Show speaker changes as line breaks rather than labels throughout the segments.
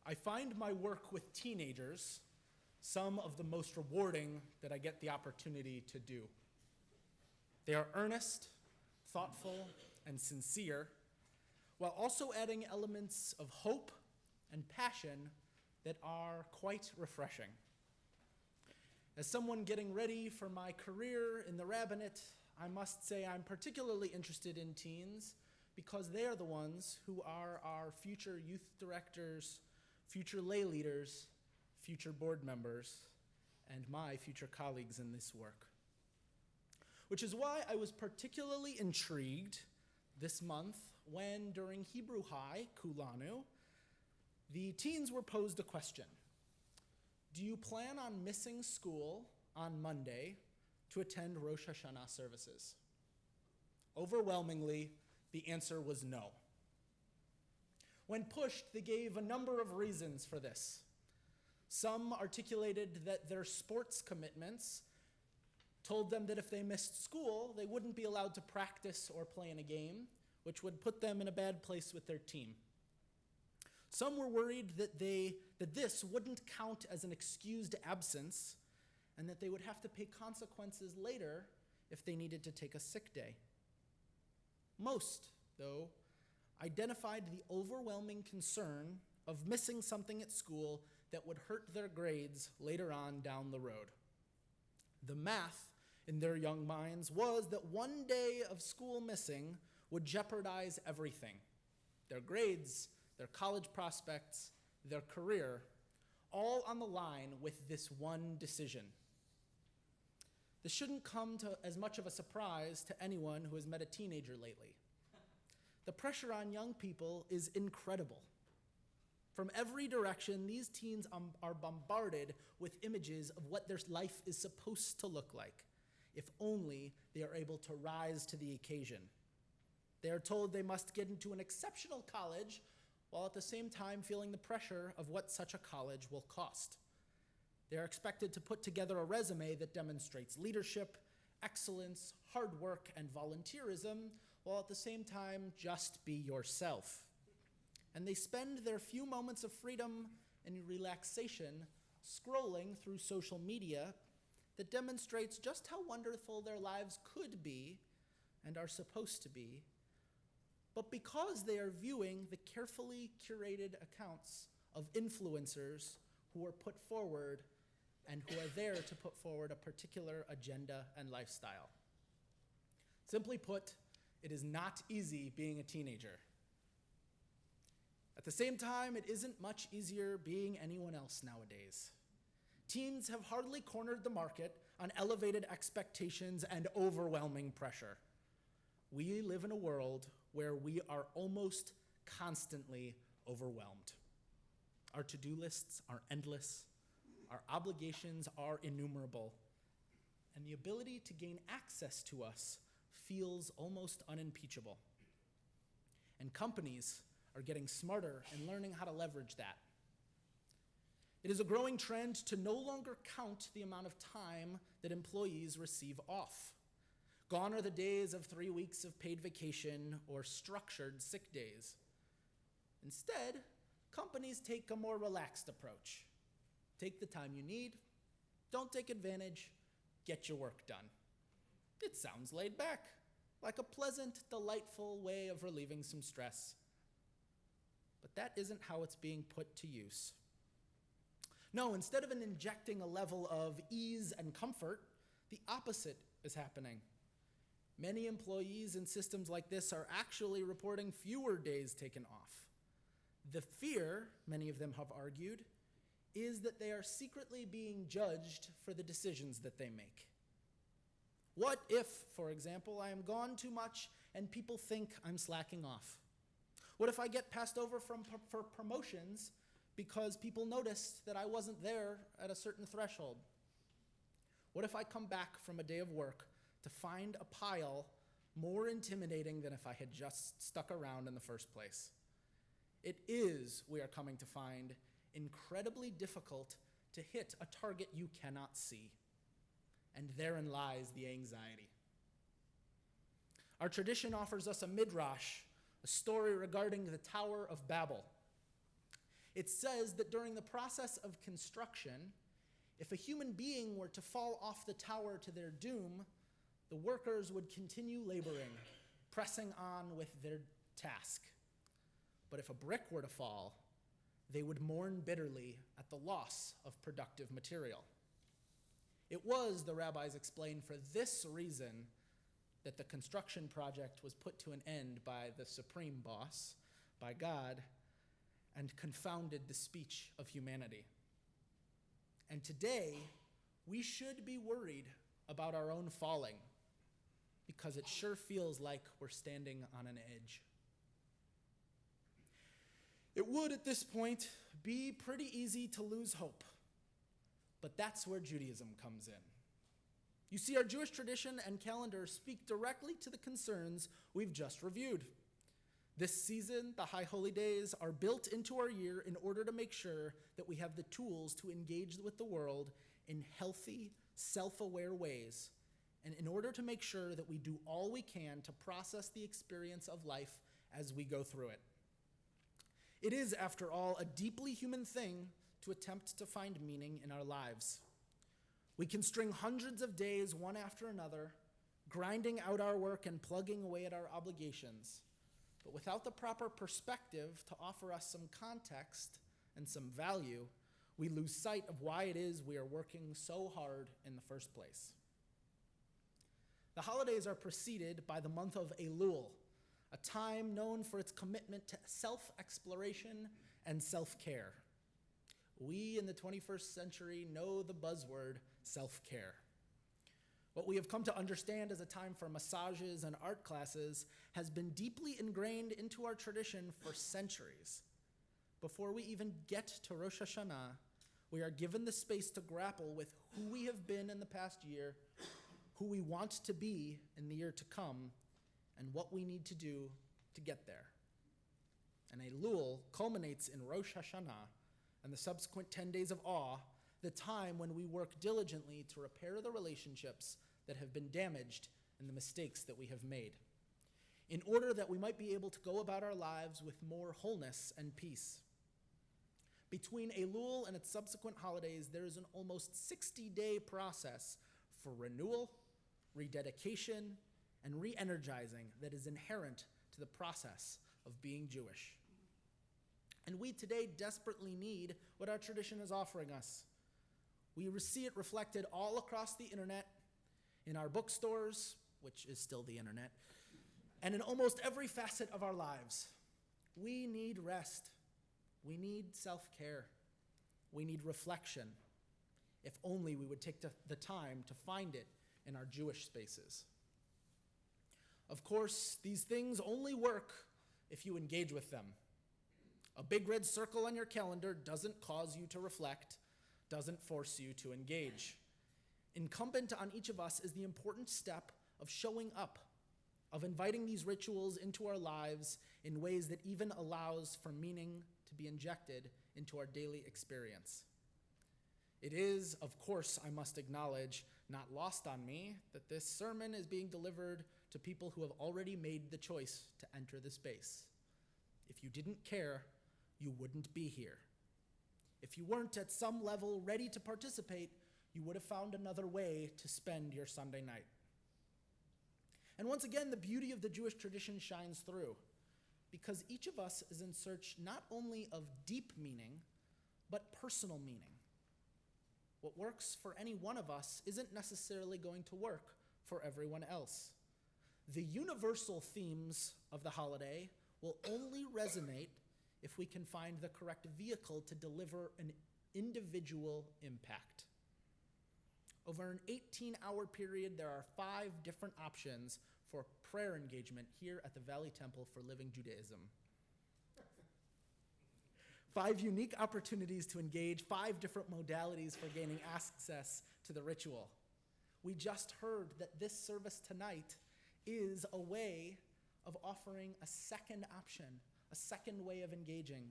I find my work with teenagers some of the most rewarding that I get the opportunity to do. They are earnest, thoughtful, and sincere, while also adding elements of hope and passion that are quite refreshing. As someone getting ready for my career in the Rabbinic, I must say I'm particularly interested in teens because they are the ones who are our future youth directors, future lay leaders, future board members, and my future colleagues in this work. Which is why I was particularly intrigued this month when, during Hebrew High, Kulanu, the teens were posed a question. Do you plan on missing school on Monday to attend Rosh Hashanah services? Overwhelmingly, the answer was no. When pushed, they gave a number of reasons for this. Some articulated that their sports commitments told them that if they missed school, they wouldn't be allowed to practice or play in a game, which would put them in a bad place with their team. Some were worried that this wouldn't count as an excused absence and that they would have to pay consequences later if they needed to take a sick day. Most, though, identified the overwhelming concern of missing something at school that would hurt their grades later on down the road. The math in their young minds was that one day of school missing would jeopardize everything: their grades, their college prospects, their career, all on the line with this one decision. This shouldn't come to as much of a surprise to anyone who has met a teenager lately. The pressure on young people is incredible. From every direction, these teens are bombarded with images of what their life is supposed to look like, if only they are able to rise to the occasion. They are told they must get into an exceptional college, while at the same time feeling the pressure of what such a college will cost. They are expected to put together a resume that demonstrates leadership, excellence, hard work, and volunteerism, while at the same time just be yourself. And they spend their few moments of freedom and relaxation scrolling through social media that demonstrates just how wonderful their lives could be and are supposed to be, but because they are viewing the carefully curated accounts of influencers who are put forward and who are there to put forward a particular agenda and lifestyle. Simply put, it is not easy being a teenager. At the same time, it isn't much easier being anyone else nowadays. Teens have hardly cornered the market on elevated expectations and overwhelming pressure. We live in a world where we are almost constantly overwhelmed. Our to-do lists are endless, our obligations are innumerable, and the ability to gain access to us feels almost unimpeachable. And companies are getting smarter and learning how to leverage that. It is a growing trend to no longer count the amount of time that employees receive off. Gone are the days of 3 weeks of paid vacation or structured sick days. Instead, companies take a more relaxed approach. Take the time you need, don't take advantage, get your work done. It sounds laid back, like a pleasant, delightful way of relieving some stress. But that isn't how it's being put to use. No, instead of injecting a level of ease and comfort, the opposite is happening. Many employees in systems like this are actually reporting fewer days taken off. The fear, many of them have argued, is that they are secretly being judged for the decisions that they make. What if, for example, I am gone too much and people think I'm slacking off? What if I get passed over for promotions because people noticed that I wasn't there at a certain threshold? What if I come back from a day of work to find a pile more intimidating than if I had just stuck around in the first place? It is, we are coming to find, incredibly difficult to hit a target you cannot see. And therein lies the anxiety. Our tradition offers us a midrash, a story regarding the Tower of Babel. It says that during the process of construction, if a human being were to fall off the tower to their doom, the workers would continue laboring, pressing on with their task. But if a brick were to fall, they would mourn bitterly at the loss of productive material. It was, the rabbis explained, for this reason that the construction project was put to an end by the supreme boss, by God, and confounded the speech of humanity. And today, we should be worried about our own falling, because it sure feels like we're standing on an edge. It would, at this point, be pretty easy to lose hope. But that's where Judaism comes in. You see, our Jewish tradition and calendar speak directly to the concerns we've just reviewed. This season, the High Holy Days are built into our year in order to make sure that we have the tools to engage with the world in healthy, self-aware ways, and in order to make sure that we do all we can to process the experience of life as we go through it. It is, after all, a deeply human thing to attempt to find meaning in our lives. We can string hundreds of days one after another, grinding out our work and plugging away at our obligations. But without the proper perspective to offer us some context and some value, we lose sight of why it is we are working so hard in the first place. The holidays are preceded by the month of Elul, a time known for its commitment to self-exploration and self-care. We in the 21st century know the buzzword self-care. What we have come to understand as a time for massages and art classes has been deeply ingrained into our tradition for centuries. Before we even get to Rosh Hashanah, we are given the space to grapple with who we have been in the past year, who we want to be in the year to come, and what we need to do to get there. And Elul culminates in Rosh Hashanah and the subsequent 10 days of awe, the time when we work diligently to repair the relationships that have been damaged and the mistakes that we have made, in order that we might be able to go about our lives with more wholeness and peace. Between Elul and its subsequent holidays, there is an almost 60-day process for renewal, rededication, and re-energizing that is inherent to the process of being Jewish. And we today desperately need what our tradition is offering us. We see it reflected all across the internet, in our bookstores, which is still the internet, and in almost every facet of our lives. We need rest. We need self-care. We need reflection. If only we would take the time to find it in our Jewish spaces. Of course, these things only work if you engage with them. A big red circle on your calendar doesn't cause you to reflect, doesn't force you to engage. Incumbent on each of us is the important step of showing up, of inviting these rituals into our lives in ways that even allows for meaning to be injected into our daily experience. It is, of course, I must acknowledge, not lost on me that this sermon is being delivered to people who have already made the choice to enter the space. If you didn't care, you wouldn't be here. If you weren't at some level ready to participate, you would have found another way to spend your Sunday night. And once again, the beauty of the Jewish tradition shines through, because each of us is in search not only of deep meaning, but personal meaning. What works for any one of us isn't necessarily going to work for everyone else. The universal themes of the holiday will only resonate if we can find the correct vehicle to deliver an individual impact. Over an 18-hour period, there are 5 different options for prayer engagement here at the Valley Temple for Living Judaism. 5 unique opportunities to engage, 5 different modalities for gaining access to the ritual. We just heard that this service tonight is a way of offering a second option, a second way of engaging,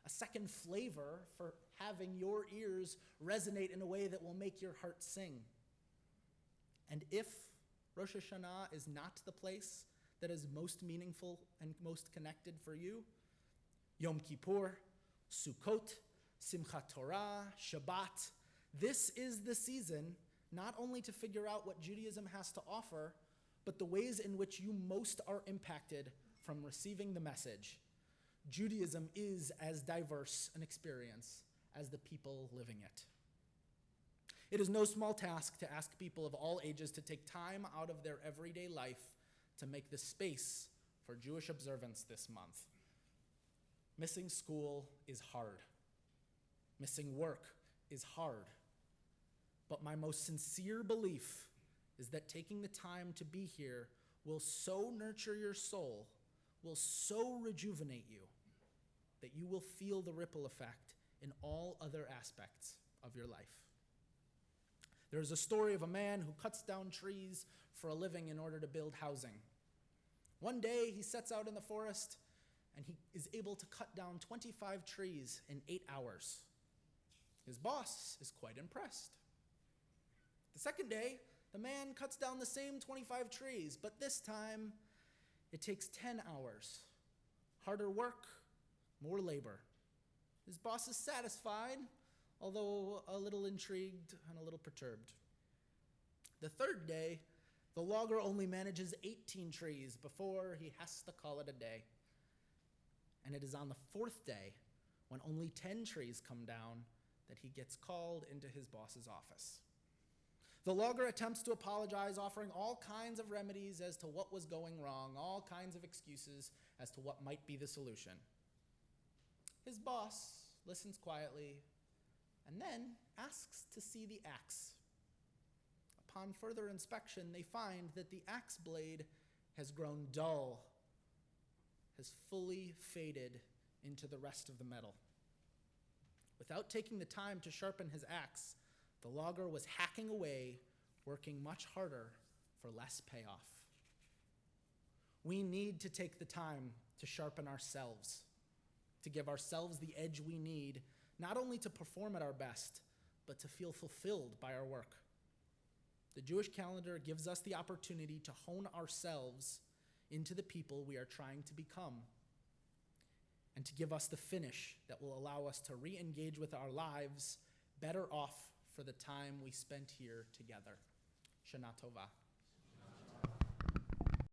a second flavor for having your ears resonate in a way that will make your heart sing. And if Rosh Hashanah is not the place that is most meaningful and most connected for you, Yom Kippur, Sukkot, Simchat Torah, Shabbat. This is the season not only to figure out what Judaism has to offer, but the ways in which you most are impacted from receiving the message. Judaism is as diverse an experience as the people living it. It is no small task to ask people of all ages to take time out of their everyday life to make the space for Jewish observance this month. Missing school is hard. Missing work is hard. But my most sincere belief is that taking the time to be here will so nurture your soul, will so rejuvenate you, that you will feel the ripple effect in all other aspects of your life. There is a story of a man who cuts down trees for a living in order to build housing. One day, he sets out in the forest, and he is able to cut down 25 trees in 8 hours. His boss is quite impressed. The second day, the man cuts down the same 25 trees, but this time, it takes 10 hours. Harder work, more labor. His boss is satisfied, although a little intrigued and a little perturbed. The third day, the logger only manages 18 trees before he has to call it a day. And it is on the fourth day, when only 10 trees come down, that he gets called into his boss's office. The logger attempts to apologize, offering all kinds of remedies as to what was going wrong, all kinds of excuses as to what might be the solution. His boss listens quietly and then asks to see the axe. Upon further inspection, they find that the axe blade has grown dull, has fully faded into the rest of the metal. Without taking the time to sharpen his axe, the logger was hacking away, working much harder for less payoff. We need to take the time to sharpen ourselves, to give ourselves the edge we need, not only to perform at our best, but to feel fulfilled by our work. The Jewish calendar gives us the opportunity to hone ourselves into the people we are trying to become, and to give us the finish that will allow us to re-engage with our lives better off for the time we spent here together. Shana Tova.